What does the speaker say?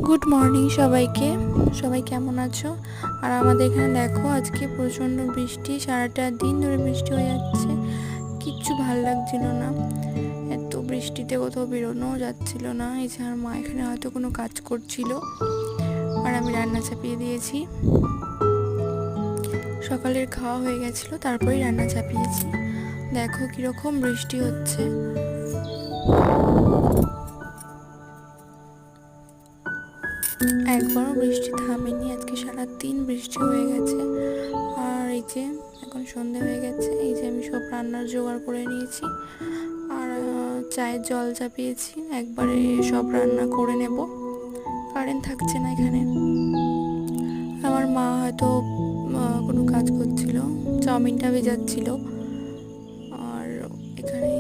Good morning সবাইকে। সবাই কেমন আছো? আর আমাদের এখানে দেখো আজকে প্রচণ্ড বৃষ্টি, সারাটা দিন ধরে বৃষ্টি হয়ে যাচ্ছে। কিচ্ছু ভাল লাগছিল না, এত বৃষ্টিতে কোথাও বেরোনোও যাচ্ছিল না। এই যে আমার মা এখানে হয়তো কোনো কাজ করছিল, আর আমি রান্না চাপিয়ে দিয়েছি। সকালের খাওয়া হয়ে গেছিলো, তারপরেই রান্না চাপিয়েছি। দেখো কীরকম বৃষ্টি হচ্ছে। একবারও বৃষ্টি থামেনি, আজকে সারাদিন বৃষ্টি হয়ে গেছে। আর এই যে এখন সন্ধে হয়ে গেছে, এই যে আমি সব রান্নার জোগাড় করে নিয়েছি, আর চায়ের জল চাপিয়েছি, একবারে সব রান্না করে নেব। কারেন্ট থাকছে না এখানে। আমার মা হয়তো কোনো কাজ করছিল, চাউমিনটা ভেজাচ্ছিল। আর এখানে